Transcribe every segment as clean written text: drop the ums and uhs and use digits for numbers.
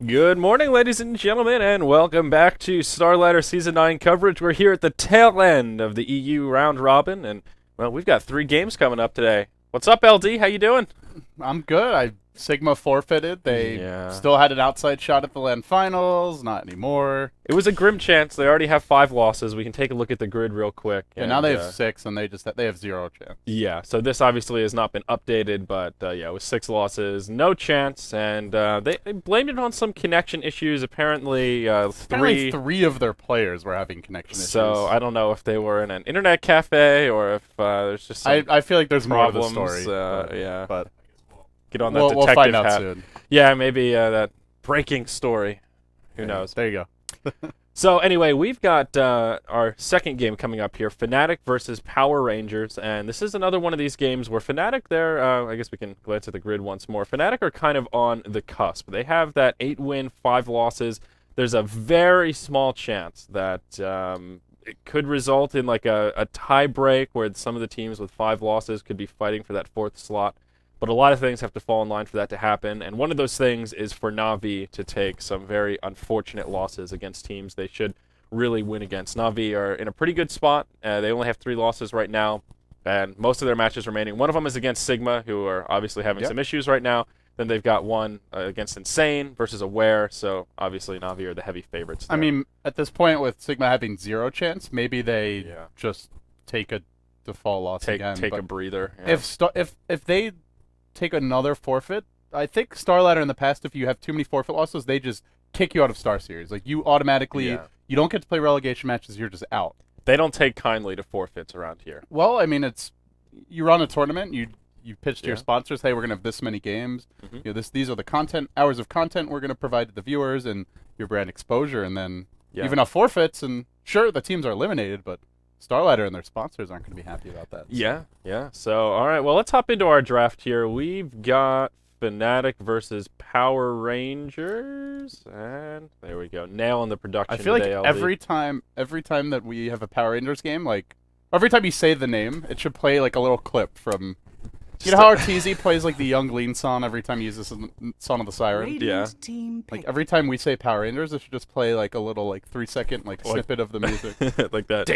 Good morning, ladies and gentlemen, and welcome back to Starladder Season 9 coverage. We're here at the tail end of the EU round robin, and, well, we've got 3 games coming up today. What's up, LD? How you doing? I'm good. Sigma forfeited. They still had an outside shot at the LAN finals. Not anymore. It was a grim chance. They already have 5 losses. We can take a look at the grid real quick. Yeah, now they have 6, and they have 0 chance. Yeah, so this obviously has not been updated, but yeah, it was 6 losses, no chance, and they blamed it on some connection issues. Apparently, three of their players were having connection issues. So I don't know if they were in an internet cafe or if there's just some I feel like there's problems. more to the story. Yeah, but get on that detective we'll find out hat. soon. Yeah, maybe that breaking story. Who knows? There you go. So anyway, we've got our second game coming up here, Fnatic versus Power Rangers, and this is another one of these games where Fnatic, I guess we can glance at the grid once more. Fnatic are kind of on the cusp. They have that 8-win, 5 losses. There's a very small chance that it could result in like a tie break where some of the teams with 5 losses could be fighting for that 4th slot. But a lot of things have to fall in line for that to happen, and one of those things is for Na'Vi to take some very unfortunate losses against teams they should really win against. Na'Vi are in a pretty good spot. They only have 3 losses right now, and most of their matches remaining. One of them is against Sigma, who are obviously having some issues right now. Then they've got one against Insane versus Aware, so obviously Na'Vi are the heavy favorites there. I mean, at this point, with Sigma having 0 chance, maybe they just take a default loss again. Take a breather. Yeah. If they take another forfeit, I think Starladder in the past, if you have too many forfeit losses, they just kick you out of Star Series. Like, you automatically, you don't get to play relegation matches, you're just out. They don't take kindly to forfeits around here. Well, I mean, you run a tournament, you pitch to your sponsors, hey, we're going to have this many games. You know, these are the hours of content we're going to provide to the viewers and your brand exposure, and then even a forfeits, and sure, the teams are eliminated, but Starladder and their sponsors aren't going to be happy about that. So. Yeah. So, all right, well, let's hop into our draft here. We've got Fnatic versus Power Rangers, and there we go. Nail on the production. I feel like today, every time that we have a Power Rangers game, like every time you say the name, it should play like a little clip from. You know how Arteezy plays like the Young Lean song every time he uses Song of the Siren? Yeah. Like every time we say Power Rangers, it should just play like a little like 3-second snippet of the music. Like that.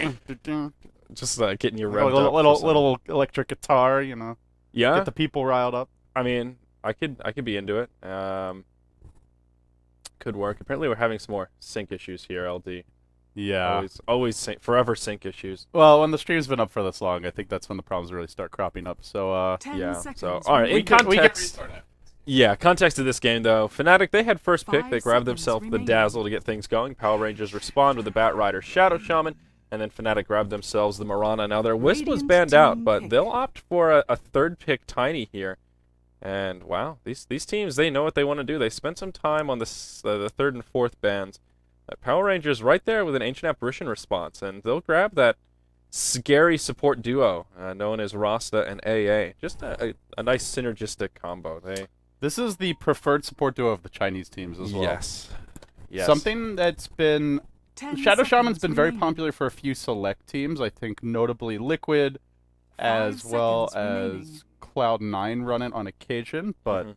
Just getting you revved up. Little electric guitar, you know. Yeah. Get the people riled up. I mean, I could be into it. Could work. Apparently we're having some more sync issues here, LD. Yeah. Always forever sync issues. Well, when the stream's been up for this long, I think that's when the problems really start cropping up. So, yeah. So, all right. In context, context of this game, though. Fnatic, they had first pick. They grabbed themselves the Dazzle to get things going. Power Rangers respond with the Bat Rider Shadow Shaman, and then Fnatic grabbed themselves the Mirana. Now, their Wisp was banned out, but they'll opt for a 3rd pick Tiny here. And, wow, these teams, they know what they want to do. They spent some time on the 3rd and 4th bans. Power Rangers right there with an Ancient Apparition response, and they'll grab that scary support duo known as Rasta and AA. Just a nice synergistic combo. This is the preferred support duo of the Chinese teams as well. Yes. Something that's been... Shadow Shaman's been very popular for a few select teams, I think notably Liquid, as well as Cloud9 run it on occasion, but...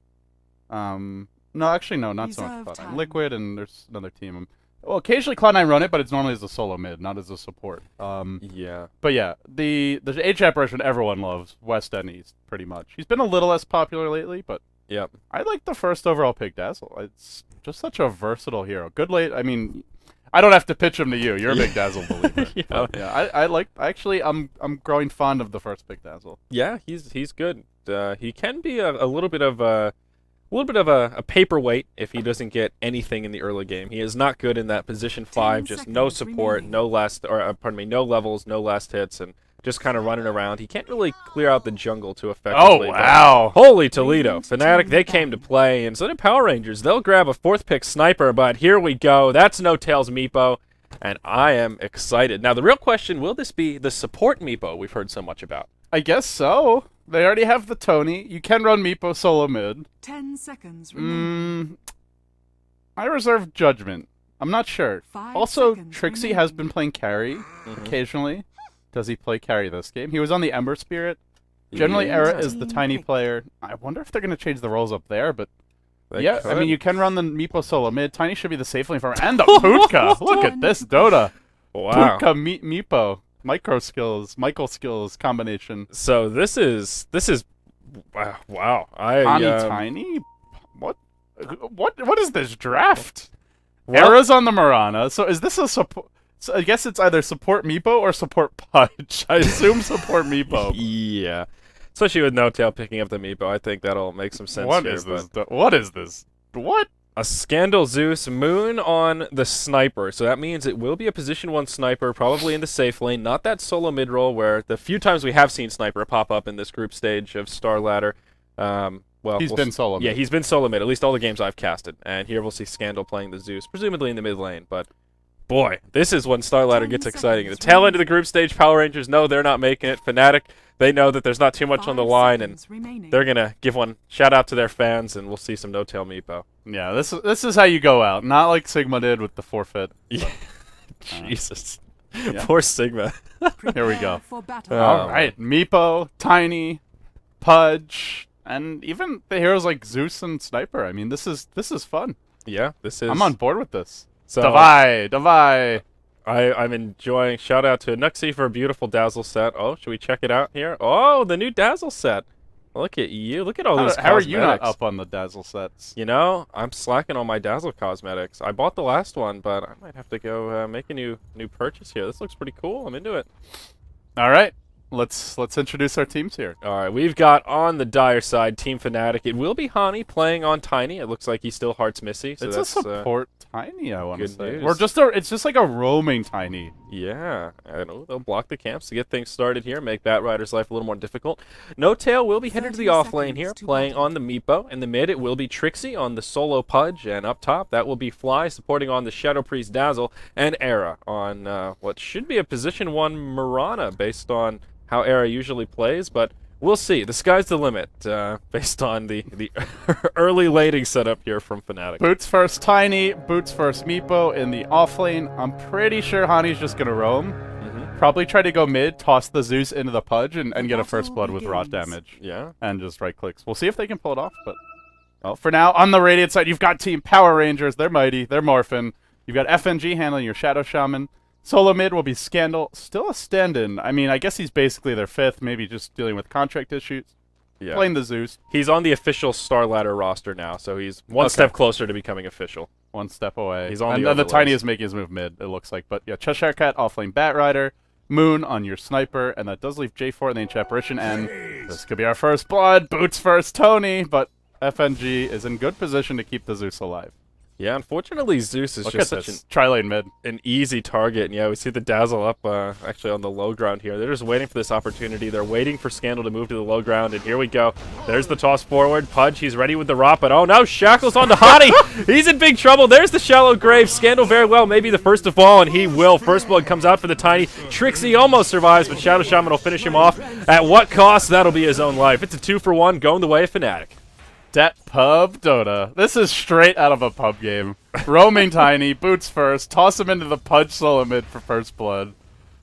no, actually, no, not so much Cloud9. Liquid, and there's another team. Well, occasionally Cloud9 run it, but it's normally as a solo mid, not as a support. Yeah. But yeah, the Ancient Apparition everyone loves, West and East, pretty much. He's been a little less popular lately, but I like the first overall pick, Dazzle. It's just such a versatile hero. Good late. I mean, I don't have to pitch him to you. You're a big Dazzle believer. I'm growing fond of the first pick, Dazzle. Yeah, he's good. He can be a little bit of a paperweight if he doesn't get anything in the early game. He is not good in that position 5, just no support, no levels, no last hits, and just kind of running around. He can't really clear out the jungle too effectively. Oh, wow. Holy Toledo. Fnatic, they came to play, and so did Power Rangers. They'll grab a 4th pick Sniper, but here we go. That's No Tails Meepo, and I am excited. Now, the real question, will this be the support Meepo we've heard so much about? I guess so. They already have the Tony. You can run Meepo solo mid. 10 seconds remaining. I reserve judgment. I'm not sure. 5 Also, seconds Trixie remaining. has been playing carry occasionally. Does he play carry this game? He was on the Ember Spirit. Generally, Yeah. Era is the tiny player. I wonder if they're going to change the roles up there, but They Yeah, I could. mean, you can run the Meepo solo mid. Tiny should be the safe lane farmer. And the Putka! Look at this Dota. Wow. Putka Meepo. Micro skills, Michael skills combination. So this is wow. Tiny? What is this draft? Well- Era's on the Mirana. So is this a support? So I guess it's either support Meepo or support Pudge. I assume support Meepo. Yeah. Especially with No Tail picking up the Meepo, I think that'll make some sense What here. is but- this? What is this? What? A Scandal Zeus, Moon on the Sniper. So that means it will be a position 1 Sniper, probably in the safe lane. Not that solo mid-roll where the few times we have seen Sniper pop up in this group stage of Starladder. Well, He's been solo Yeah, mid. he's been solo mid, at least all the games I've casted. And here we'll see Scandal playing the Zeus, presumably in the mid lane. But boy, this is when Starladder 10 gets exciting. The seconds tail end of remaining. the group stage, Power Rangers know they're not making it. Fnatic, they know that there's not too much on the 5 line, and seconds remaining. they're going to give one shout out to their fans, and we'll see some No Tail Meepo. Yeah, this is how you go out. Not like Sigma did with the forfeit. Yeah. Jesus. Yeah. Poor Sigma. Here we go. For battle. Oh. All right, Meepo, Tiny, Pudge, and even the heroes like Zeus and Sniper. I mean, this is fun. Yeah, this is. I'm on board with this. So Divide. I'm enjoying. Shout out to Nuxie for a beautiful Dazzle set. Oh, should we check it out here? Oh, the new Dazzle set. Look at you. Look at all those How are you not cosmetics. up on the Dazzle sets? You know, I'm slacking on my Dazzle cosmetics. I bought the last one, but I might have to go make a new purchase here. This looks pretty cool. I'm into it. All right, let's introduce our teams here. All right, we've got on the Dire side Team Fnatic. It will be Hani playing on Tiny. It looks like he's still Hearts Missy. So It's that's, a support Tiny, I want to good say. news. Or it's just like a roaming Tiny. Yeah, I know they'll block the camps to get things started here, make Batrider's life a little more difficult. No Tail will be headed to the 30 off lane here, seconds to playing battle. on the Meepo. In the mid, it will be Trixie on the solo Pudge, and up top, that will be Fly supporting on the Shadow Priest Dazzle, and Era on what should be a position 1 Mirana based on how Era usually plays, but we'll see. The sky's the limit based on the early laning setup here from Fnatic. Boots first Tiny, Boots first Meepo in the off lane. I'm pretty sure Hani's just gonna roam. Probably try to go mid, toss the Zeus into the Pudge, and get a first blood with rot begins. damage. Yeah. And just right clicks. We'll see if they can pull it off, but well, for now, on the Radiant side, you've got Team Power Rangers. They're mighty. They're morphin'. You've got FNG handling your Shadow Shaman. Solo mid will be Scandal. Still a stand-in. I mean, I guess he's basically their 5th, maybe just dealing with contract issues. Yeah. Playing the Zeus. He's on the official Starladder roster now, so he's one Okay. step closer to becoming official. One step away. He's on and the the overlays. Tiny is making his move mid, it looks like. But yeah, Cheshire Cat, offlane Batrider, Moon on your Sniper, and that does leave J4 in the Ancient Apparition, and this could be our first blood. Boots first Tony, but FNG is in good position to keep the Zeus alive. Yeah, unfortunately, Zeus is Look just at such this. Tri-lane mid. an easy target. And yeah, we see the Dazzle up actually on the low ground here. They're just waiting for this opportunity. They're waiting for Scandal to move to the low ground, and here we go. There's the toss forward. Pudge, he's ready with the rot, but oh no, Shackles on to Hani. He's in big trouble. There's the shallow grave. Scandal very well, maybe the first to fall, and he will. First blood comes out for the Tiny. Trixie almost survives, but Shadow Shaman will finish him off. At what cost? That'll be his own life. It's a 2-for-1 going the way of Fnatic. Det Pub Dota. This is straight out of a pub game. Roaming Tiny, Boots first, toss him into the Pudge solo mid for first blood.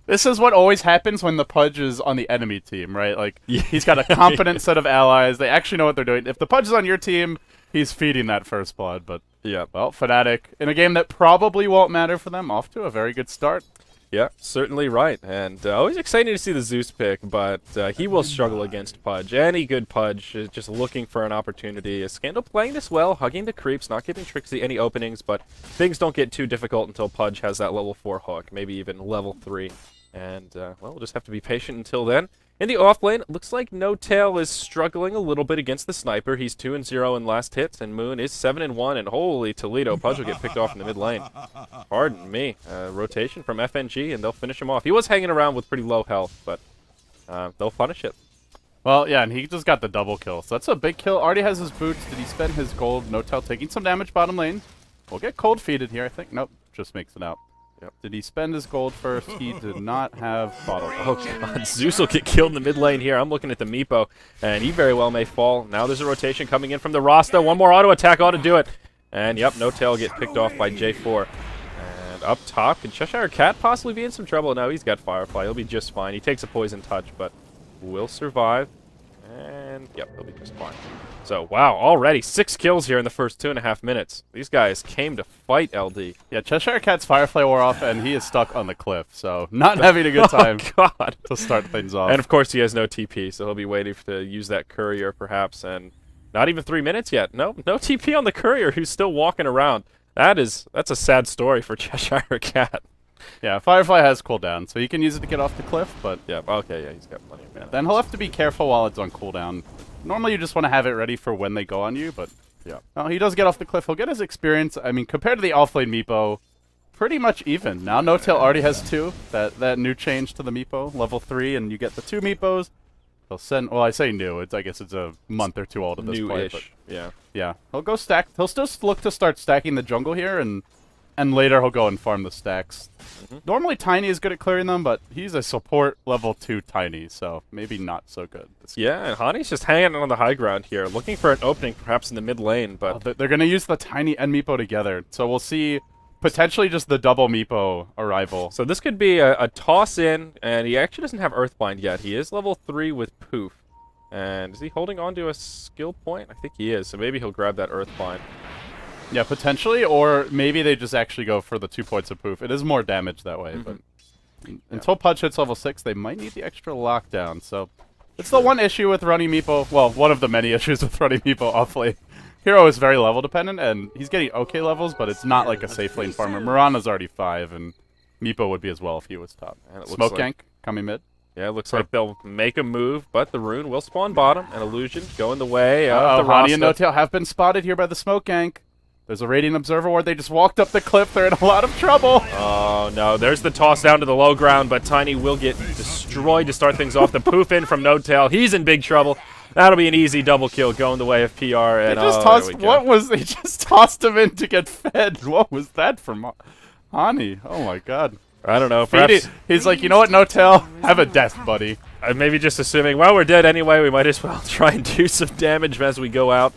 This is what always happens when the Pudge is on the enemy team, right? Like, he's got a competent set of allies. They actually know what they're doing. If the Pudge is on your team, he's feeding that first blood. But, Yeah. well, Fnatic, in a game that probably won't matter for them, off to a very good start. Yeah, certainly right. And always exciting to see the Zeus pick, but he will struggle against Pudge. Any good Pudge is just looking for an opportunity. Is Scandal playing this well, hugging the creeps, not giving Trixie any openings, but things don't get too difficult until Pudge has that level 4 hook, maybe even level 3. And, well, we'll just have to be patient until then. In the off lane, it looks like No Tail is struggling a little bit against the Sniper. He's 2-0 in last hits, and Moon is 7-1, and holy Toledo, Pudge will get picked off in the mid lane. Pardon me. Rotation from FNG, and they'll finish him off. He was hanging around with pretty low health, but they'll punish it. Well, yeah, and he just got the double kill. So that's a big kill. Already has his boots. Did he spend his gold? No Tail taking some damage bottom lane. We'll get cold feeded here, I think. Nope, just makes it out. Yep. Did he spend his gold first? He did not have bottle. Oh, God. Zeus will get killed in the mid lane here. I'm looking at the Meepo, and he very well may fall. Now there's a rotation coming in from the Rasta. One more auto attack ought to do it. And, yep, No Tail will get picked off by J4. And up top, can Cheshire Cat possibly be in some trouble? No, he's got Firefly. He'll be just fine. He takes a poison touch, but will survive. And and yep, he'll be just fine. So, wow, already 6 kills here in the first 2.5 minutes. These guys came to fight LD. Yeah, Cheshire Cat's Firefly wore off, and he is stuck on the cliff, so not having a good time God. to start things off. And of course, he has no TP, so he'll be waiting to use that courier, perhaps, and not even 3 minutes yet. No TP on the courier, who's still walking around. That's a sad story for Cheshire Cat. Yeah, Firefly has cooldown, so he can use it to get off the cliff, but... Yeah, okay, yeah, he's got plenty of mana. Then he'll have to be careful while it's on cooldown. Normally you just want to have it ready for when they go on you, but... Yeah. Oh, he does get off the cliff. He'll get his experience. I mean, compared to the offlane Meepo, pretty much even. Now No-Tail already has 2. That new change to the Meepo, level 3, and you get the 2 Meepos. He'll send... Well, I say new. I guess it's a month or 2 old at this point. New-ish, yeah. Yeah. He'll go stack... He'll still look to start stacking the jungle here, and later he'll go and farm the stacks. Normally Tiny is good at clearing them, but he's a support level 2 Tiny, so maybe not so good. Yeah, and Hani's just hanging on the high ground here, looking for an opening perhaps in the mid lane, but... They're going to use the Tiny and Meepo together, so we'll see potentially just the double Meepo arrival. So this could be a toss in, and he actually doesn't have Earthbind yet. He is level 3 with Poof. And is he holding on to a skill point? I think he is, so maybe he'll grab that Earthbind. Yeah, potentially, or maybe they just actually go for the 2 points of Poof. It is more damage that way, but until Pudge hits level 6, they might need the extra lockdown, so... It's the one issue with running Meepo, well, one of the many issues with running Meepo offlane. Hero is very level dependent, and he's getting okay levels, but it's not like a safe lane farmer. Mirana's already 5, and Meepo would be as well if he was top. Smoke gank coming mid. Yeah, it looks like they'll make a move, but the rune will spawn bottom, and Illusion going the way of the Hani and No-Tail have been spotted here by the smoke gank. There's a Radiant Observer Ward. They just walked up the cliff. They're in a lot of trouble. Oh, no. There's the toss down to the low ground, but Tiny will get destroyed to start things off. The poof in from No-Tail. He's in big trouble. That'll be an easy double kill going the way of PR. And, They just tossed him in to get fed. What was that from Hani? Oh, my God. I don't know. Perhaps he's like, you know what, No-Tail? Have a death, buddy. Maybe just assuming, well, we're dead anyway. We might as well try and do some damage as we go out.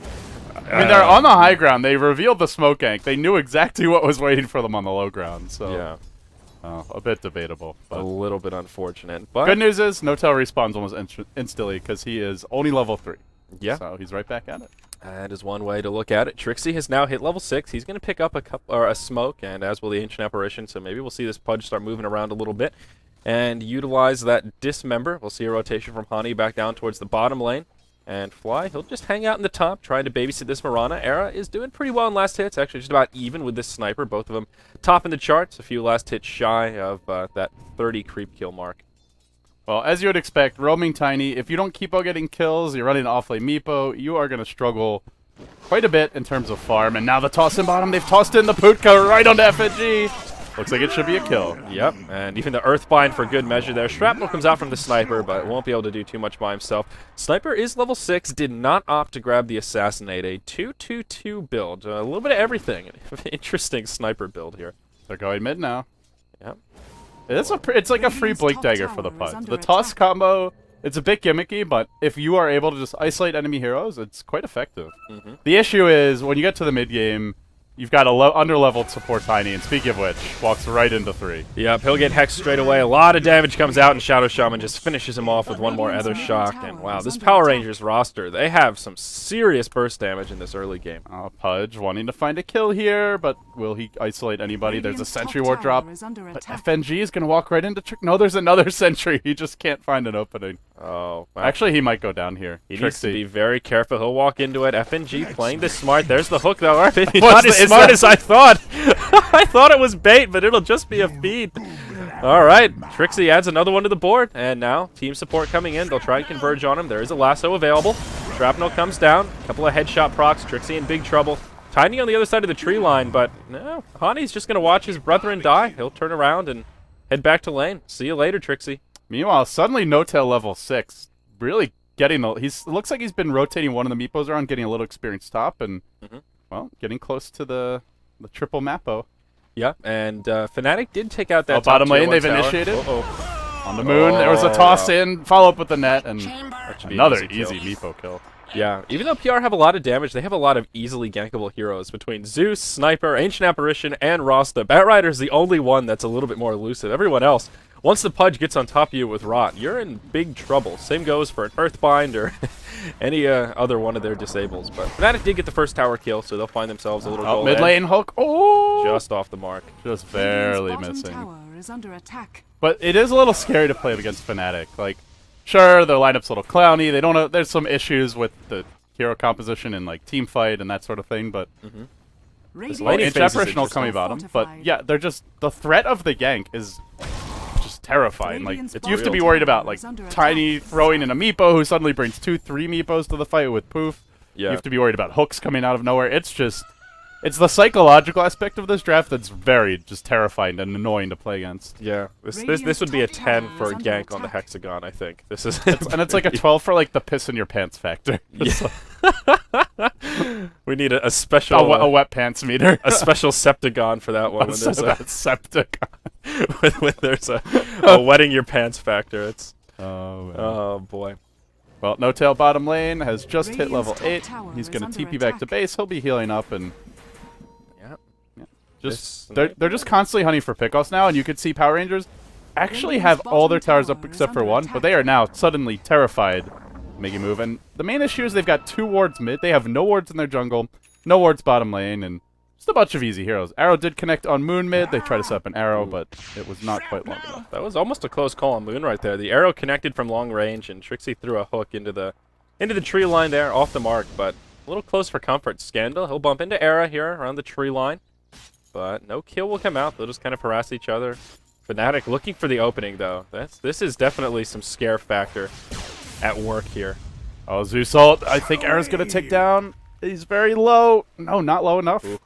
I mean, they're on the high ground. They revealed the smoke gank. They knew exactly what was waiting for them on the low ground. So yeah, a bit debatable. But a little bit unfortunate. But good news is No-Tail respawns almost instantly because he is only level 3. Yeah. So he's right back at it. That is one way to look at it. Trixie has now hit level 6. He's going to pick up a smoke, and as will the Ancient Apparition. So maybe we'll see this Pudge start moving around a little bit and utilize that Dismember. We'll see a rotation from Hani back down towards the bottom lane. And Fly, he'll just hang out in the top, trying to babysit this Mirana. Era is doing pretty well in last hits, actually just about even with this Sniper. Both of them top in the charts, a few last hits shy of that 30 creep kill mark. Well, as you would expect, roaming Tiny, if you don't keep on getting kills, you're running offlane Meepo, you are going to struggle quite a bit in terms of farm. And now the toss in bottom, they've tossed in the Putka right onto FNG. Looks like it should be a kill. Yep, and even the Earthbind for good measure there. Shrapnel comes out from the Sniper, but won't be able to do too much by himself. Sniper is level 6, did not opt to grab the Assassinate. A 2-2-2 build. A little bit of everything. Interesting Sniper build here. They're going mid now. Yep. It's like a free Blink Dagger for the Pudge. The toss combo, it's a bit gimmicky, but if you are able to just isolate enemy heroes, it's quite effective. The issue is, when you get to the mid game, you've got a under-leveled support Tiny, and speaking of which, walks right into 3. Yep, he'll get hexed straight away. A lot of damage comes out, and Shadow Shaman just finishes him off with one more Ether Shock. And wow, this Power Rangers roster, they have some serious burst damage in this early game. Pudge wanting to find a kill here, but will he isolate anybody? There's a Sentry Ward drop, but FNG is going to walk right into Trick. No, there's another Sentry. He just can't find an opening. Oh, wow. Actually, he might go down here. He needs to be very careful. He'll walk into it. FNG playing this smart. There's the hook, though. Maybe not as smart as I thought. I thought it was bait, but it'll just be a feed. All right. Trixie adds another one to the board. And now, team support coming in. They'll try and converge on him. There is a lasso available. Shrapnel comes down. A couple of headshot procs. Trixie in big trouble. Tiny on the other side of the tree line, but no. Hani's just going to watch his brethren die. He'll turn around and head back to lane. See you later, Trixie. Meanwhile, suddenly No-Tail level 6, really getting the... looks like he's been rotating one of the Meepos around, getting a little experience top, and, well, getting close to the triple Mappo. Yeah, and Fnatic did take out that bottom lane, they've tower. initiated. On the moon, there was a toss in, follow up with the net, and another easy Meepo kill. Yeah, even though PR have a lot of damage, they have a lot of easily gankable heroes between Zeus, Sniper, Ancient Apparition, and Rasta. Batrider's the only one that's a little bit more elusive. Everyone else once the Pudge gets on top of you with Rot, you're in big trouble. Same goes for an Earthbind or any other one of their disables. But Fnatic did get the first tower kill, so they'll find themselves a little goal mid lane hook. Oh! just off the mark. Just Radiant's barely bottom missing. tower is under attack. But it is a little scary to play against Fnatic. Like, sure, their lineup's a little clowny. They don't know. There's some issues with the hero composition and like team fight and that sort of thing. But Radiant laning Ancient phase is Apparition will interesting. come bottom. But yeah, they're just the threat of the gank is just terrifying. Like, Radiant's you have to be bottom worried about tower like is under Tiny attack. throwing in a meepo who suddenly brings 2-3 meepos to the fight with poof. Yeah. You have to be worried about hooks coming out of nowhere. It's just, it's the psychological aspect of this draft that's very just terrifying and annoying to play against. Yeah, this Radiant's would be a top 10 tower for a is under gank on the attack. hexagon, I think. This is And it's like a 12 for like the piss in your pants factor. Yeah. We need a special A wet pants meter. a special septagon for that one when there's a septic. when there's a wetting your pants factor. It's Oh, man. oh boy. Well, No Tail bottom lane has just hit Radiant's level top 8. tower He's is going to under TP back to attack. base. He'll be healing up and Yeah. just This- they're just constantly hunting for pickoffs now, and you could see Power Rangers actually have all their towers up Radiant's except for bottom one, tower but is they under are now suddenly terrified making a move. And the main issue is they've got 2 wards mid. They have no wards in their jungle, no wards bottom lane, and just a bunch of easy heroes. Arrow did connect on Moon mid. They tried to set up an arrow, but it was not quite long enough. That was almost a close call on Moon right there. The arrow connected from long range, and Trixie threw a hook into the tree line there, off the mark, but a little close for comfort. Scandal, he'll bump into Era here around the tree line, but no kill will come out. They'll just kind of harass each other. Fnatic looking for the opening, though. This is definitely some scare factor at work here. Oh, Zeus ult. I think Arrow's going to take down. He's very low. No, not low enough. Ooh.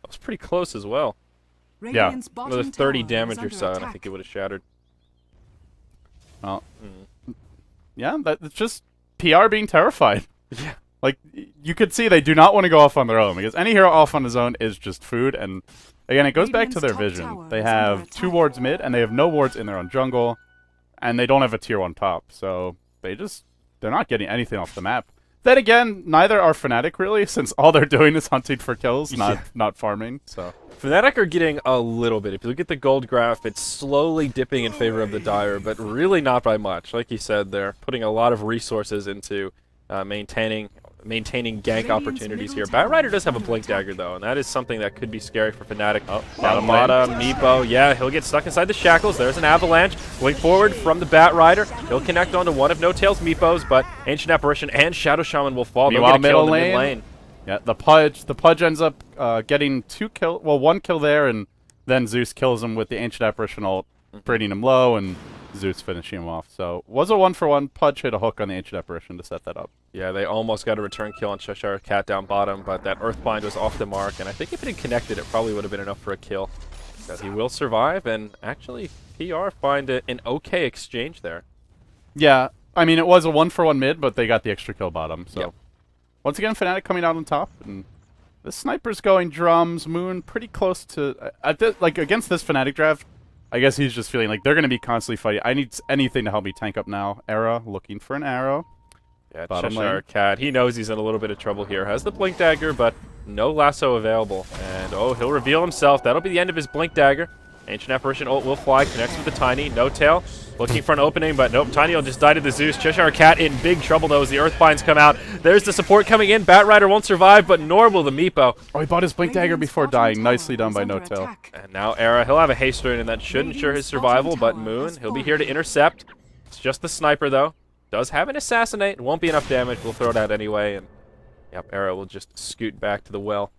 That was pretty close as well. Radiant's bottom Another 30 tower damage is or under so, and I attack. think it would have shattered. Well, yeah, that's just PR being terrified. Yeah. Like, you could see they do not want to go off on their own, because any hero off on his own is just food, and again, it goes back to their Radiant's top vision. tower They is under have 2 attack. wards mid, and they have no wards in their own jungle, and they don't have a tier 1 top, so they're not getting anything off the map. Then again, neither are Fnatic really, since all they're doing is hunting for kills, not farming, so... Fnatic are getting a little bit. If you look at the gold graph, it's slowly dipping in favor of the Dire, but really not by much. Like you said, they're putting a lot of resources into maintaining gank opportunities here. Batrider does have a Blink Dagger, though, and that is something that could be scary for Fnatic. Oh, Down bottom lane. Meepo, yeah, he'll get stuck inside the shackles. There's an avalanche. Blink forward from the Batrider. He'll connect onto one of No Tail's Meepos, but Ancient Apparition and Shadow Shaman will fall. They'll Meanwhile, get a kill in the middle mid lane. lane. Yeah, the Pudge ends up getting 1 kill there, and then Zeus kills him with the Ancient Apparition ult, bringing him low, and Zeus finishing him off. So, was a 1-for-1. Pudge hit a hook on the Ancient Apparition to set that up. Yeah, they almost got a return kill on Cheshire Cat down bottom, but that Earthbind was off the mark, and I think if it had connected, it probably would have been enough for a kill. But he will survive, and actually, PR find an okay exchange there. Yeah, I mean, it was a 1-for-1 mid, but they got the extra kill bottom, so... Yep. Once again, Fnatic coming out on top, and the Sniper's going drums, Moon pretty close to... like, against this Fnatic draft, I guess he's just feeling like they're going to be constantly fighting. I need anything to help me tank up now. Era looking for an arrow. Yeah, Bottom Cheshire lane. Cat, he knows he's in a little bit of trouble here. Has the Blink Dagger, but no lasso available. And, oh, he'll reveal himself. That'll be the end of his Blink Dagger. Ancient Apparition ult will fly, connects with the Tiny. No Tail, looking for an opening, but nope. Tiny will just die to the Zeus. Cheshire Cat in big trouble, though, as the Earthbinds come out. There's the support coming in. Batrider won't survive, but nor will the Meepo. Oh, he bought his Blink Dagger Radiant's before bottom dying. tower Nicely done is by under No Tail. attack. And now Era, he'll have a haste rune, and that should ensure his Radiant's survival, bottom but tower Moon, has he'll be here to fallen. intercept. It's just the Sniper, though. Does have an Assassinate. Won't be enough damage. We'll throw it out anyway, and yep, Era will just scoot back to the well.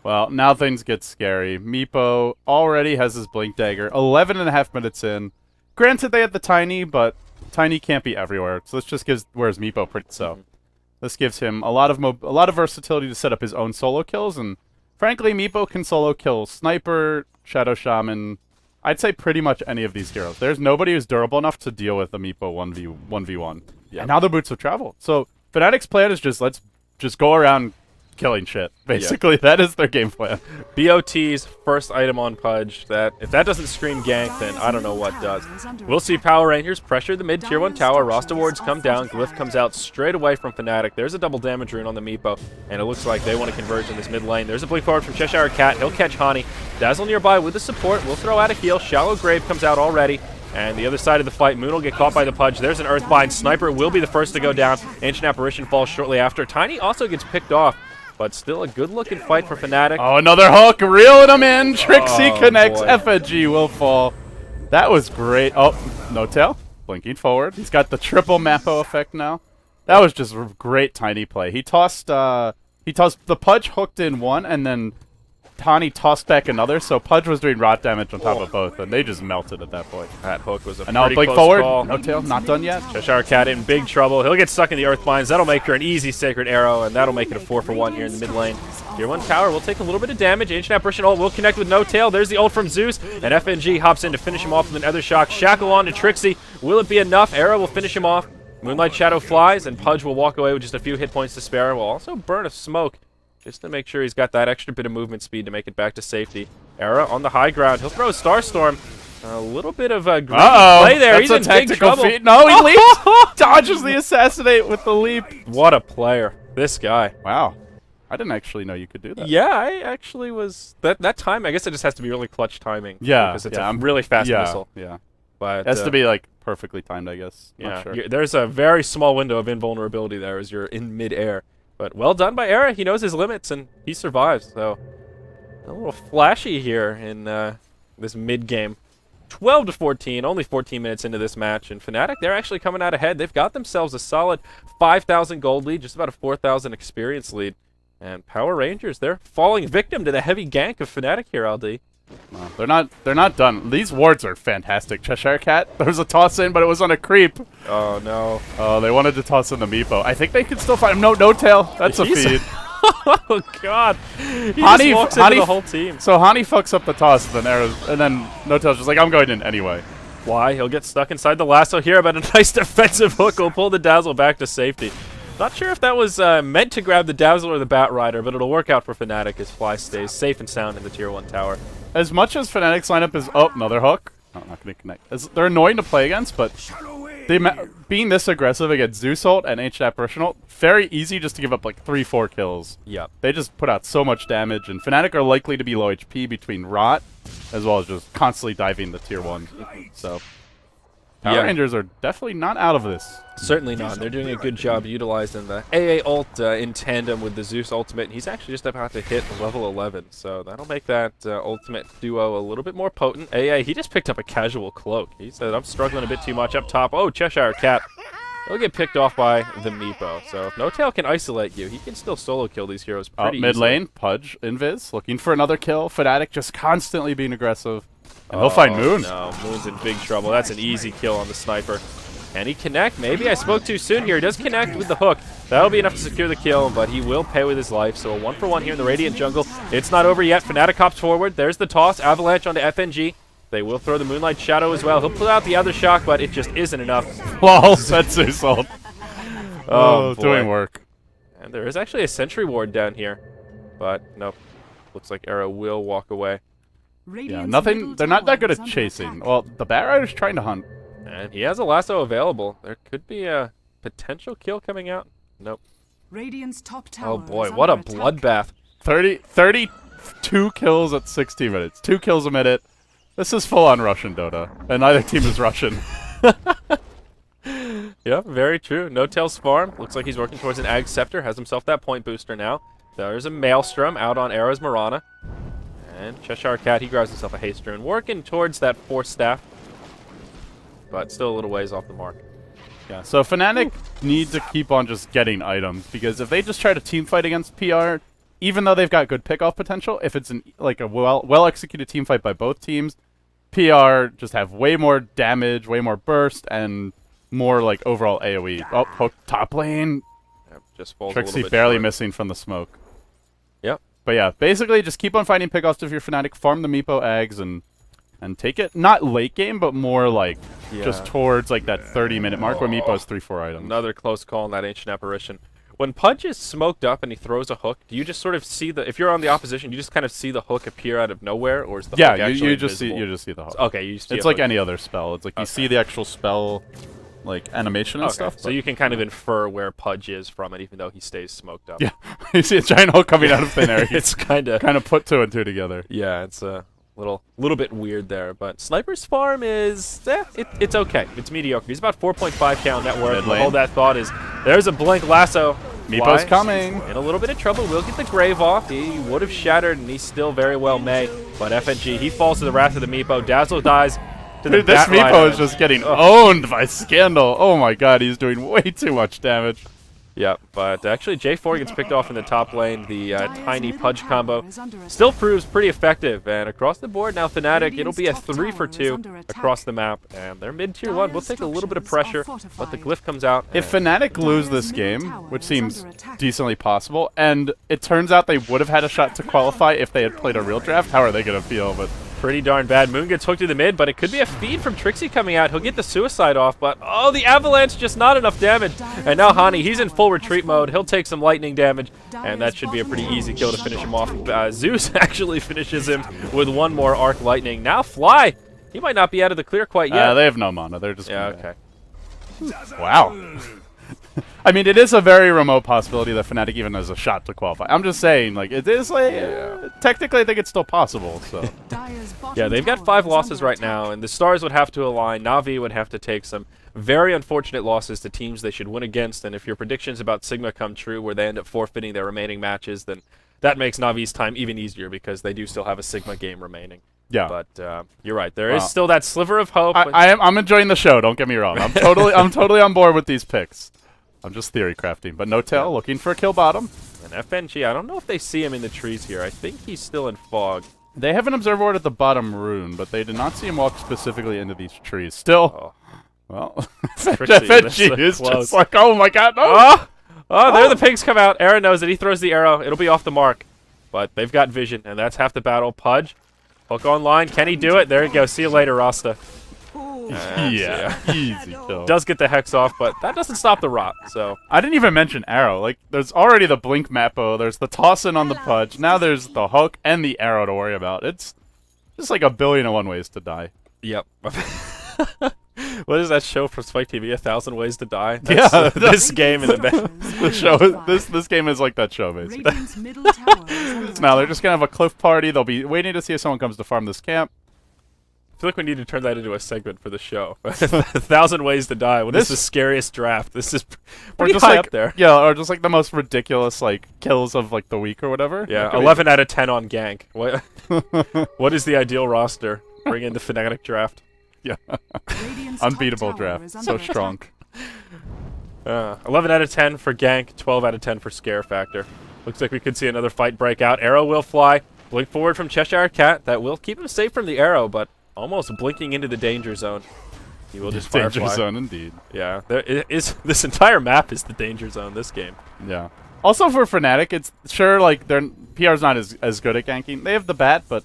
Well, now things get scary. Meepo already has his Blink Dagger. 11.5 minutes in. Granted, they had the Tiny, but Tiny can't be everywhere. So this just gives whereas Meepo pretty so. This gives him a lot of versatility to set up his own solo kills, and frankly, Meepo can solo kill Sniper, Shadow Shaman. I'd say pretty much any of these heroes. There's nobody who's durable enough to deal with a Meepo 1v1. Yep. And now the boots have traveled. So Fnatic's plan is let's just go around killing shit. Basically, that is their game plan. BOT's first item on Pudge. If that doesn't scream gank, then I don't know what does. We'll see Power Rangers pressure the mid tier 1 tower. Rasta wards come down. Glyph comes out straight away from Fnatic. There's a double damage rune on the Meepo, and it looks like they want to converge in this mid lane. There's a blink forward from Cheshire Cat. He'll catch Hani. Dazzle nearby with the support. We'll throw out a heal. Shallow Grave comes out already. And the other side of the fight, Moon will get caught by the Pudge. There's an Earthbind. Sniper will be the first to go down. Ancient Apparition falls shortly after. Tiny also gets picked off, but still a good-looking fight for Fnatic. Oh, another hook, reeling him in. Trixie Oh, connects, boy. FNG will fall. That was great. Oh, no tail, blinking forward. He's got the triple Mappo effect now. That was just a great Tiny play. He tossed the Pudge hooked in one, and then Tani tossed back another, so Pudge was doing rot damage on top of both, and they just melted at that point. That hook was a And now pretty blink close forward, call. no tail, not done yet. Cheshire Cat in big trouble. He'll get stuck in the Earthbinds. That'll make her an easy Sacred Arrow, and that'll make it a 4-for-1 here in the mid lane. Tier 1 tower will take a little bit of damage. Ancient Apparition ult will connect with no tail. There's the ult from Zeus, and FNG hops in to finish him off with another shock. Shackle on to Trixie. Will it be enough? Arrow will finish him off. Moonlight Shadow flies, and Pudge will walk away with just a few hit points to spare. Will also burn a smoke, just to make sure he's got that extra bit of movement speed to make it back to safety. Era on the high ground. He'll throw a Starstorm. A little bit of a greedy play there. That's He's in a big tactical trouble. feat. No, he leaps, dodges the assassinate with the leap. What a player, this guy. Wow, I didn't actually know you could do that. Yeah, I actually was that time. I guess it just has to be really clutch timing. Yeah, because it's yeah, a really fast yeah, missile. yeah. But It has to be like perfectly timed, I guess. yeah, Not sure. there's a very small window of invulnerability there as you're in midair. But well done by Era. He knows his limits and he survives. So a little flashy here in this mid game. 12-14, only 14 minutes into this match, and Fnatic, they're actually coming out ahead. They've got themselves a solid 5,000 gold lead, just about a 4,000 experience lead. And Power Rangers, they're falling victim to the heavy gank of Fnatic here, LD. No, they're not done. These wards are fantastic. Cheshire Cat, there was a toss in, but it was on a creep. Oh, no. Oh, they wanted to toss in the Meepo. I think they can still find him. No tail. That's a He's- feed. Oh, God. He Hani- just walks into Hani- the whole team. So Hani fucks up the toss, and then No Tail's just like, I'm going in anyway. Why? He'll get stuck inside the lasso here, but a nice defensive hook will pull the Dazzle back to safety. Not sure if that was meant to grab the Dazzle or the Bat Rider, but it'll work out for Fnatic as Fly stays safe and sound in the Tier 1 tower. As much as Fnatic's lineup is... Oh, another hook. Oh, not going to connect. They're annoying to play against, but being this aggressive against Zeus ult and Ancient Apparition ult, very easy just to give up like 3-4 kills. Yep. They just put out so much damage, and Fnatic are likely to be low HP between Rot, as well as just constantly diving the Tier 1. So, Power Rangers are definitely not out of this. Certainly not. They're doing a good job utilizing the AA ult in tandem with the Zeus ultimate. He's actually just about to hit level 11, so that'll make that ultimate duo a little bit more potent. AA, he just picked up a casual cloak. He said, I'm struggling a bit too much up top. Oh, Cheshire Cat. He'll get picked off by the Meepo. So if No Tail can isolate you, he can still solo kill these heroes pretty Mid easily. lane, Pudge, Invis, looking for another kill. Fnatic just constantly being aggressive. And he'll find Moon. No, Moon's in big trouble. That's an easy kill on the sniper. Can he connect? Maybe I spoke too soon here. He does connect with the hook. That'll be enough to secure the kill, but he will pay with his life. So a 1-for-1 here in the Radiant jungle. It's not over yet. Fnatic hops forward. There's the toss. Avalanche onto FNG. They will throw the Moonlight Shadow as well. He'll pull out the other shock, but it just isn't enough. Lol, that's Zeus ult. Oh, boy. Doing work. And there is actually a sentry ward down here. But nope. Looks like Arrow will walk away. Yeah, nothing. They're not that good at chasing. Well, the Bat Rider's trying to hunt. And he has a lasso available. There could be a potential kill coming out. Nope. Radiant's top tower Oh boy, is what a under attack. bloodbath. 32 kills at 60 minutes. 2 kills a minute. This is full-on Russian Dota, and neither team is Russian. Yeah, very true. No Tail's farm. Looks like he's working towards an Ag Scepter. Has himself that point booster now. There's a Maelstrom out on Arrow's Mirana. And Cheshire Cat, he grabs himself a Haste Rune. Working towards that Force Staff. But still a little ways off the mark. Yeah, so Fnatic need to keep on just getting items, because if they just try to team fight against PR, even though they've got good pickoff potential, if it's like a well-executed team fight by both teams, PR just have way more damage, way more burst, and more like overall AoE. Oh, hook top lane. Yep, just falls a Trixie little bit barely short. missing from the smoke. Yep. But yeah, basically just keep on fighting pickoffs if you're Fnatic, farm the Meepo eggs, and take it. Not late game, but more like just towards like that 30-minute mark where Meepo's 3-4 items. Another close call on that Ancient Apparition. When Pudge is smoked up and he throws a hook, do you just sort of see the... If you're on the opposition, you just kind of see the hook appear out of nowhere, or is the hook actually you just invisible? see the hook. Okay, you see It's a like hook. any other spell. It's like you see the actual spell, like animation and stuff. So you can kind of infer where Pudge is from it, even though he stays smoked up. Yeah, you see a giant hook coming out of thin air. It's kind of... kind of put 2 and 2 together. Yeah, it's little bit weird there. But Sniper's farm is, it's okay. It's mediocre. He's about 4.5k on net worth. Hold that thought is, there's a blink lasso. Meepo's coming. In a little bit of trouble. Will get the grave off. He would have shattered, and he still very well may. But FNG, he falls to the wrath of the Meepo. Dazzle dies. Dude, this Meepo is just getting owned by Scandal. Oh my god, he's doing way too much damage. Yeah, but actually J4 gets picked off in the top lane. The tiny Pudge combo still proves pretty effective. And across the board now, Fnatic, it'll be a 3 for 2 across the map. And they're mid-tier 1. We'll take a little bit of pressure, but the glyph comes out. If Fnatic lose this game, which seems decently possible, and it turns out they would have had a shot to qualify if they had played a real draft, how are they going to feel? But pretty darn bad. Moon gets hooked to the mid, but it could be a feed from Trixie coming out. He'll get the suicide off, but oh, the avalanche, just not enough damage. And now Hani, he's in full retreat mode. He'll take some lightning damage, and that should be a pretty easy kill to finish him off. Zeus actually finishes him with one more arc lightning. Now Fly, he might not be out of the clear quite yet. They have no mana. They're just okay. Wow. I mean, it is a very remote possibility that Fnatic even has a shot to qualify. I'm just saying, like, it is like, technically I think it's still possible, so. Yeah, they've got 5 losses right now, and the Stars would have to align. Na'Vi would have to take some very unfortunate losses to teams they should win against, and if your predictions about Sigma come true where they end up forfeiting their remaining matches, then that makes Na'Vi's time even easier because they do still have a Sigma game remaining. Yeah, but you're right. There is still that sliver of hope. I'm enjoying the show. Don't get me wrong. I'm totally on board with these picks. I'm just theory crafting. But No-Tail looking for a kill bottom. And FNG, I don't know if they see him in the trees here. I think he's still in fog. They have an observer ward at the bottom rune, but they did not see him walk specifically into these trees. Still, well, FNG is just like, oh my god, no! There the pigs come out. Aaron knows it. He throws the arrow. It'll be off the mark. But they've got vision, and that's half the battle. Pudge, hook online. Can he do it? There you go. See you later, Rasta. Yeah, easy kill. Does get the hex off, but that doesn't stop the rot. So I didn't even mention arrow. Like, there's already the blink Mappo. There's the toss-in on the Pudge. Now there's the hook and the arrow to worry about. It's just like 1,000,000,001 ways to die. Yep. What is that show from Spike TV? 1,000 Ways to Die. That's, this game in the show. This game is like that show basically. Now they're just gonna have a cliff party. They'll be waiting to see if someone comes to farm this camp. I feel like we need to turn that into a segment for the show. 1,000 Ways to Die. What is the scariest draft? This is pretty high up there. Yeah, or just like the most ridiculous like kills of like the week or whatever. Yeah, 11 out of 10 on gank. What is the ideal roster? Bring in the Fnatic draft. Yeah. Unbeatable draft. So strong. 11 out of 10 for gank, 12 out of 10 for scare factor. Looks like we could see another fight break out. Arrow will fly. Blink forward from Cheshire Cat. That will keep him safe from the arrow, but almost blinking into the danger zone. He will just danger firefly. Zone indeed. Yeah, this entire map is the danger zone this game. Yeah. Also for Fnatic, it's sure like their PR's not as good at ganking. They have the bat, but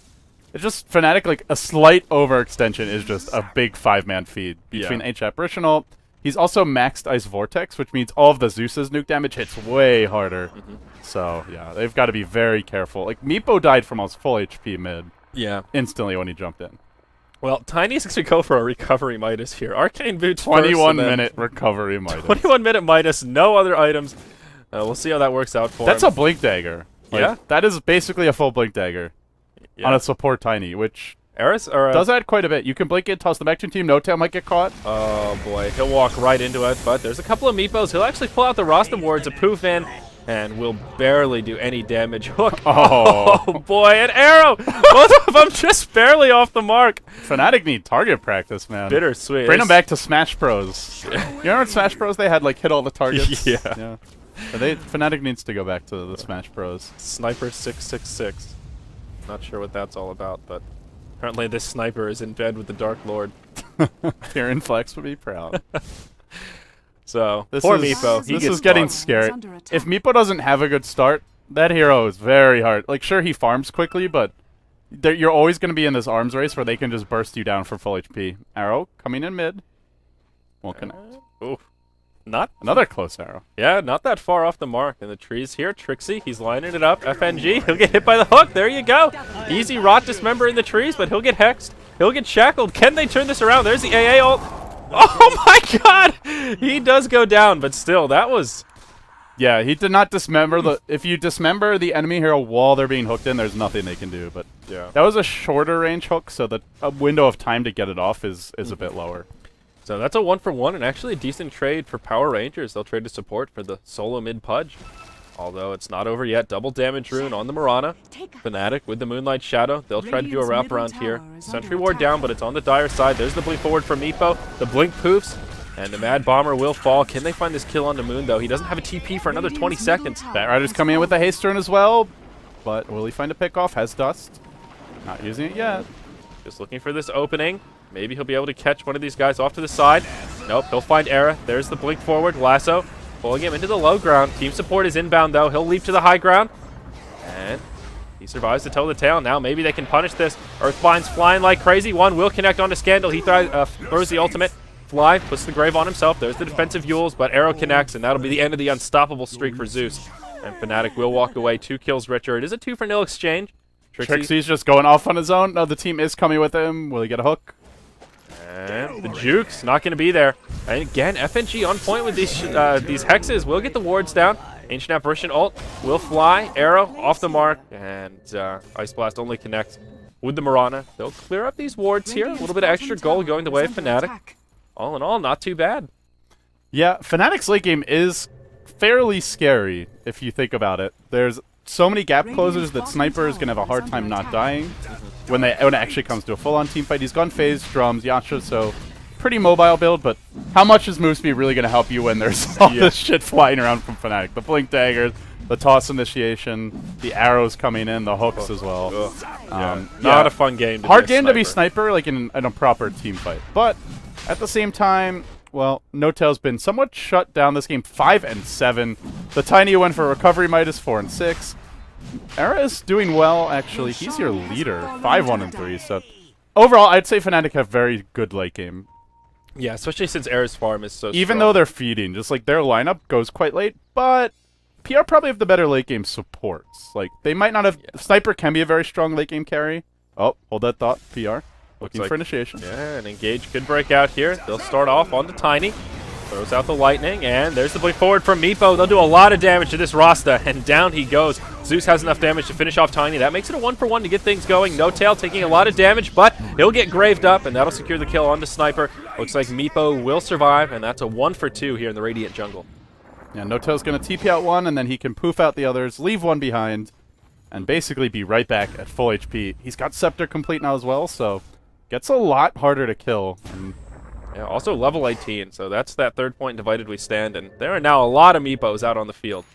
it's just Fnatic, like a slight overextension is just a big 5-man feed between H Apparitional. He's also maxed Ice Vortex, which means all of the Zeus's nuke damage hits way harder. So yeah, they've got to be very careful. Like Meepo died from almost full HP mid. Yeah. Instantly when he jumped in. Well, Tiny's going to go for a recovery Midas here. Arcane Boots 21-minute recovery Midas. 21-minute Midas, no other items. We'll see how that works out for him. That's a Blink Dagger. Like, yeah? That is basically a full Blink Dagger on a support Tiny, which does add quite a bit. You can blink it, toss the back to team, No-Tail might get caught. Oh boy, he'll walk right into it, but there's a couple of Meepos. He'll actually pull out the Rostam wards, a poof in, and will barely do any damage. Hook. Oh boy, an arrow! Both of them just barely off the mark. Fnatic need target practice, man. Bittersweet. Bring them back to Smash Bros. You remember in Smash Bros they had like hit all the targets? Yeah. But Fnatic needs to go back to the Smash Bros. Sniper 666. Not sure what that's all about, but apparently this sniper is in bed with the Dark Lord. Tyrion Flex would be proud. So, this poor is, Meepo. This is getting scary. If Meepo doesn't have a good start, that hero is very hard. Like, sure, he farms quickly, but you're always going to be in this arms race where they can just burst you down for full HP. Arrow coming in mid. Won't connect. Ooh. Not another close arrow. Yeah, not that far off the mark in the trees here. Trixie, he's lining it up. FNG, he'll get hit by the hook. There you go. Easy rot dismember in the trees, but he'll get hexed. He'll get shackled. Can they turn this around? There's the AA ult. Oh my god! He does go down, but still, that was Yeah, he did not dismember the... If you dismember the enemy hero while they're being hooked in, there's nothing they can do. But Yeah. that was a shorter range hook, so the window of time to get it off is a bit lower. So that's a 1-for-1 and actually a decent trade for Power Rangers. They'll trade to support for the solo mid Pudge. Although it's not over yet. Double damage rune on the Mirana. Fnatic with the Moonlight Shadow. They'll try to do a wraparound here. Sentry Ward down, but it's on the Dire side. There's the blink forward from Meepo. The blink poofs. And the Mad Bomber will fall. Can they find this kill on the Moon, though? He doesn't have a TP for another 20 seconds. Batrider's coming in with the haste turn as well. But will he find a pickoff? Has dust. Not using it yet. Just looking for this opening. Maybe he'll be able to catch one of these guys off to the side. Nope, he'll find Era. There's the blink forward. Lasso. Pulling him into the low ground. Team support is inbound, though. He'll leap to the high ground. And he survives to tell the tale. Now maybe they can punish this. Earthbind's flying like crazy. One will connect onto Scandal. He throws the ultimate. Fly puts the grave on himself. There's the defensive Yules, but Arrow connects, and that'll be the end of the unstoppable streak for Zeus. And Fnatic will walk away. 2 kills richer. It is a 2-for-0 exchange. Trixie's just going off on his own. No, the team is coming with him. Will he get a hook? And the juke's not going to be there. And again, FNG on point with these hexes. Will get the wards down. Ancient Apparition ult will fly. Arrow off the mark. And Ice Blast only connects with the Mirana. They'll clear up these wards here. A little bit of extra gold going the way of Fnatic. All in all, not too bad. Yeah, Fnatic's late game is fairly scary if you think about it. There's so many gap closers that Sniper is going to have a hard time not dying when it actually comes to a full-on team fight. He's gone phase, drums, Yasha, so pretty mobile build, but how much is move speed really going to help you when there's all this shit flying around from Fnatic? The blink daggers, the toss initiation, the arrows coming in, the hooks as well. Not a fun game. Hard game to be Sniper like in a proper team fight, but at the same time, well, No-Tail's been somewhat shut down this game. 5-7. The Tiny went for recovery Midas 4-6. Era is doing well, actually. He's your leader. 5-1-3. So overall, I'd say Fnatic have very good late game. Yeah, especially since Era's farm is so Even strong. though they're feeding, just like their lineup goes quite late, but PR probably have the better late game supports. Like they might not have. Sniper can be a very strong late game carry. Oh, hold that thought. PR. Looking for initiation. Yeah, and Engage could break out here. They'll start off on the Tiny. Throws out the Lightning, and there's the blink forward from Meepo. They'll do a lot of damage to this Rasta, and down he goes. Zeus has enough damage to finish off Tiny. That makes it a 1-for-1 to get things going. No-Tail taking a lot of damage, but he'll get graved up, and that'll secure the kill onto Sniper. Looks like Meepo will survive, and that's a 1-for-2 here in the Radiant jungle. Yeah, No-Tail's going to TP out one, and then he can poof out the others, leave one behind, and basically be right back at full HP. He's got Scepter complete now as well, so gets a lot harder to kill. And yeah, also level 18, so that's that 3rd point divided we stand, and there are now a lot of Meepos out on the field.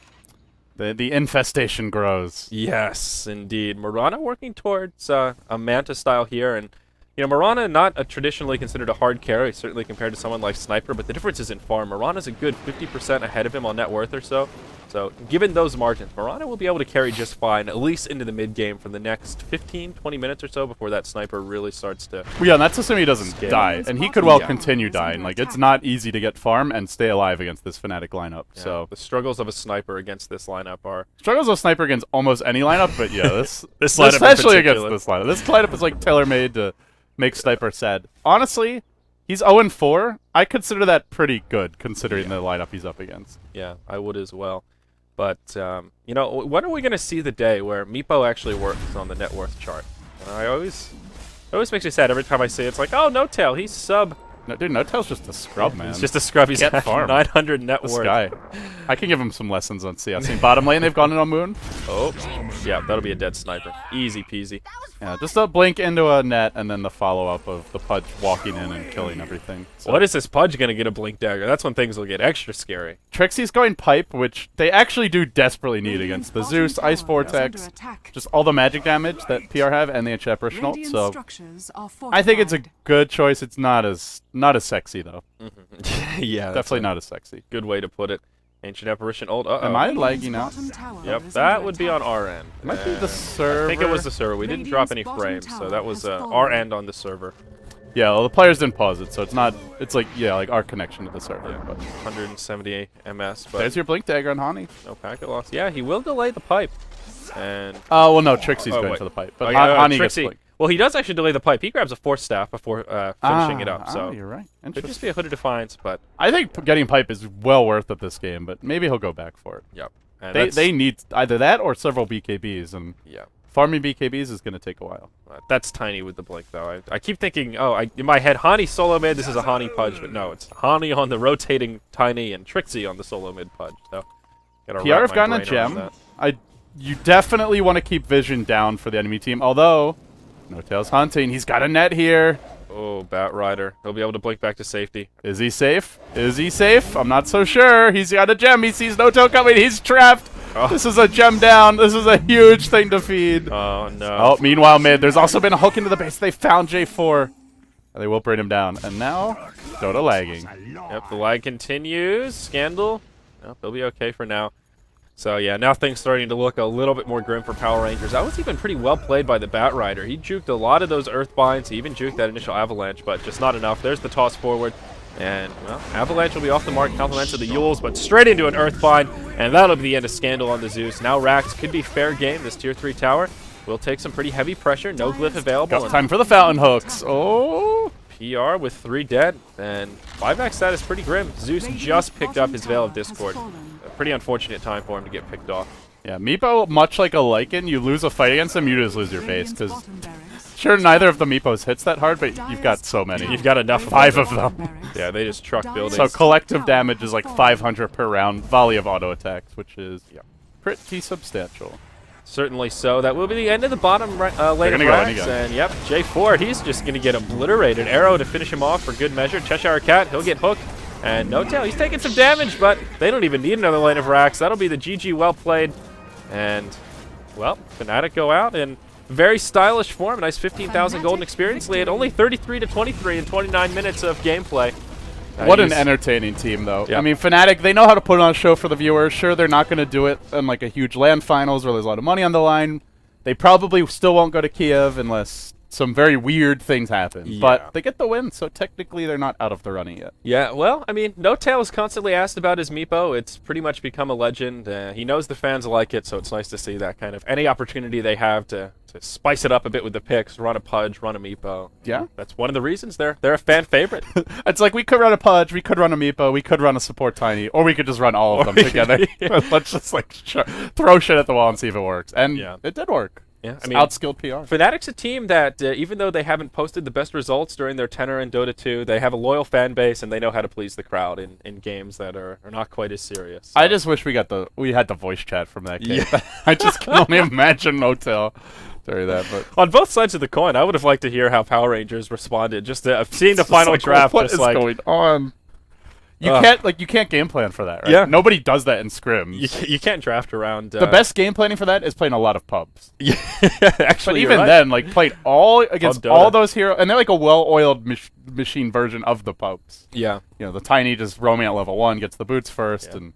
the infestation grows. Yes, indeed. Mirana working towards a Manta style here, and you know, Mirana not traditionally considered a hard carry, certainly compared to someone like Sniper, but the difference is in farm. Mirana's a good 50% ahead of him on net worth or so. So, given those margins, Mirana will be able to carry just fine, at least into the mid-game for the next 15, 20 minutes or so before that Sniper really starts to... Well, yeah, and that's assuming he doesn't die, and he could well continue dying. Like, it's not easy to get farm and stay alive against this Fnatic lineup, Yeah, so... the struggles of a Sniper against this lineup are... Struggles of Sniper against almost any lineup, but yeah, this... This lineup in especially against particular. this lineup. This lineup is, like, tailor-made to make Sniper sad. Honestly, he's 0-4. I consider that pretty good, considering the lineup he's up against. Yeah, I would as well. But, you know, when are we going to see the day where Meepo actually works on the net worth chart? And it always makes me sad every time I see it. It's like, oh, No-Tail, he's sub. No, dude, No-Tail's just a scrub, man. He's just a scrub. He's Get at farm. 900 net This worth. guy. I can give him some lessons on CS. In bottom lane, they've gone in on Moon. Oh, yeah, that'll be a dead Sniper. Easy peasy. Yeah, just a blink into a net, and then the follow-up of the Pudge walking in and killing everything. So. What is this Pudge going to get a Blink Dagger? That's when things will get extra scary. Trixie's going Pipe, which they actually do desperately need against the Zeus, Ice Vortex, just all the magic damage that PR have, and the Ancient Apparition ult, so I think it's a good choice. It's not as sexy, though. Yeah, Definitely not as sexy. good way to put it. Ancient Apparition ult. Uh-oh. Am I lagging out? Yep, that would be on our end. Might be the server. I think it was the server. We didn't drop any frames, so that was our end on the server. Yeah, well, the players didn't pause it, so it's not... It's like, yeah, like our connection to the server. Yeah, But 170 MS, but there's your Blink Dagger on Hani. no packet loss. Yeah, he will delay the pipe. And Oh, well, no, Trixie's Oh, going wait. for the Pipe. But Oh, yeah, Hani gets Trixie. Blink. Well, he does actually delay the pipe. He grabs a force staff before finishing it up. So you're right. could Interesting. just be a Hooded Defiance, but I think getting pipe is well worth it this game, but maybe he'll go back for it. yep. And They need either that or several BKBs, and yeah. farming BKBs is going to take a while. That's tiny with the blink, though. I keep thinking, in my head, Hani solo mid, this is a Hani Pudge, but no, it's Hani on the rotating tiny and Trixie on the solo mid Pudge. So, gotta PR wrap have my gotten a brain around gem. that. You definitely want to keep vision down for the enemy team, although No Tail's hunting. He's got a net here. Oh, Bat Rider. He'll be able to blink back to safety. Is he safe? Is he safe? I'm not so sure. He's got a gem. He sees No Tail coming. He's trapped. Oh. This is a gem down. This is a huge thing to feed. Oh, no. Oh, meanwhile, mid, there's also been a hook into the base. They found J4. And they will bring him down. And now, Dota lagging. Yep, the lag continues. Scandal. Nope, they'll be okay for now. So, yeah, now things starting to look a little bit more grim for Power Rangers. That was even pretty well played by the Bat Rider. He juked a lot of those Earth Binds. He even juked that initial Avalanche, but just not enough. There's the toss forward. And, well, Avalanche will be off the mark, compliments of the Yules, but straight into an Earth Bind, and that'll be the end of Scandal on the Zeus. Now Rax could be fair game. This Tier 3 tower will take some pretty heavy pressure. No glyph available. Got time for the fountain hooks. Oh. PR with 3 dead, and buyback stat is pretty grim. Zeus just picked up his Veil of Discord. A pretty unfortunate time for him to get picked off. Yeah, Meepo, much like a Lycan, you lose a fight against him, you just lose your base, because sure, neither of the Meepos hits that hard, but you've got so many. You've got enough. 5 of them. Yeah, they just truck buildings. So collective damage is like 500 per round, volley of auto attacks, which is pretty substantial. Certainly so. That will be the end of the bottom lane of gonna Rax. go. And yep, J4, he's just going to get obliterated. Arrow to finish him off for good measure. Cheshire Cat, he'll get hooked. And No Tail, he's taking some damage, but they don't even need another lane of Rax. That'll be the GG well played. And, well, Fnatic go out in very stylish form. A nice 15,000 golden experience lead. Only 33 to 23 in 29 minutes of gameplay. What an entertaining team, though. Yep. I mean, Fnatic, they know how to put on a show for the viewers. Sure, they're not going to do it in like a huge LAN finals where there's a lot of money on the line. They probably still won't go to Kiev unless some very weird things happen. Yeah. But they get the win, so technically they're not out of the running yet. Yeah, well, I mean, No Tail is constantly asked about his Meepo. It's pretty much become a legend. He knows the fans like it, so it's nice to see that kind of any opportunity they have to spice it up a bit with the picks, run a Pudge, run a Meepo. Yeah. That's one of the reasons they're a fan favorite. It's like we could run a Pudge, we could run a Meepo, we could run a support Tiny, or we could just run all of them together. Let's just like throw shit at the wall and see if it works. And it did work. Yeah, I mean, outskilled PR. Fnatic's a team that, even though they haven't posted the best results during their tenure in Dota 2, they have a loyal fan base and they know how to please the crowd in games that are not quite as serious. So. I just wish we had the voice chat from that game. Yeah. I just can only imagine No Tail during that. But on both sides of the coin, I would have liked to hear how Power Rangers responded. Just seeing the final draft, what is going on? You can't game plan for that, right? Yeah. Nobody does that in scrims. You can't draft around. The best game planning for that is playing a lot of pubs. Yeah, actually, but even then, like playing against all those heroes, and they're like a well-oiled machine version of the pubs. Yeah. You know, the Tiny just roaming at level 1 gets the boots first, and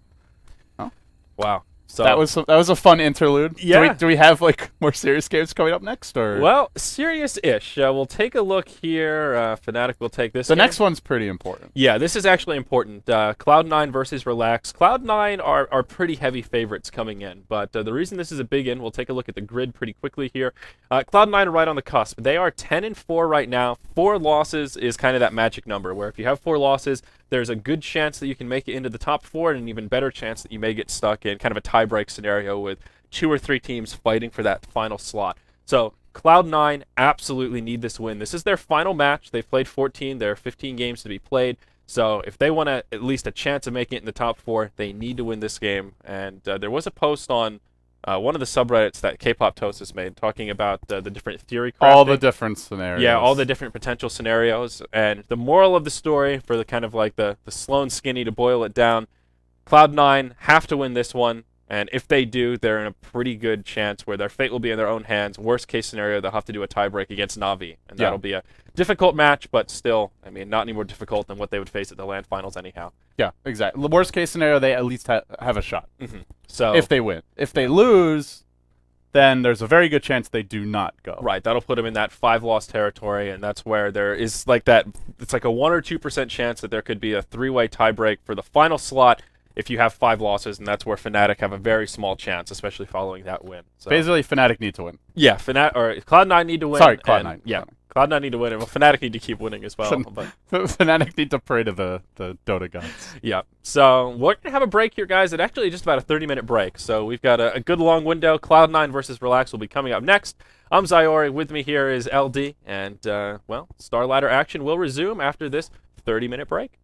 wow. So that was a fun interlude. Yeah. Do we have like more serious games coming up next, or? Well, serious-ish. We'll take a look here. Fnatic will take this. The next one's pretty important. Yeah, this is actually important. Cloud9 versus Relax. Cloud9 are pretty heavy favorites coming in, but the reason this is a big in, we'll take a look at the grid pretty quickly here. Cloud9 are right on the cusp. They are 10-4 right now. 4 losses is kind of that magic number, where if you have 4 losses, there's a good chance that you can make it into the top 4, and an even better chance that you may get stuck in kind of a tie-break scenario with 2 or 3 teams fighting for that final slot. So Cloud9 absolutely need this win. This is their final match. They've played 14. There are 15 games to be played. So if they want at least a chance of making it in the top 4, they need to win this game. And there was a post on one of the subreddits that K-Pop Toast has made talking about the different theory crafting. All the different scenarios. Yeah, all the different potential scenarios. And the moral of the story, for the kind of like the slow and skinny to boil it down, Cloud9 have to win this one. And if they do, they're in a pretty good chance where their fate will be in their own hands. Worst case scenario, they'll have to do a tiebreak against Na'Vi. And that'll be a difficult match, but still, I mean, not any more difficult than what they would face at the LAN finals anyhow. Yeah, exactly. The worst case scenario, they at least have a shot. Mm-hmm. So if they win. If they lose, then there's a very good chance they do not go. Right, that'll put them in that 5-loss territory, and that's where there is like that, it's like a 1 or 2% chance that there could be a 3-way tiebreak for the final slot. if you have 5 losses, and that's where Fnatic have a very small chance, especially following that win. So, Basically, Fnatic need to win. yeah, Cloud9 need to win. Sorry, Cloud9. Yeah, Cloud9 need to win, and Fnatic need to keep winning as well. But Fnatic need to pray to the Dota gods. yeah, so we're going to have a break here, guys. It's actually just about a 30-minute break, so we've got a good long window. Cloud9 versus Relax will be coming up next. I'm Zyori. With me here is LD, and, well, Starladder action will resume after this 30-minute break.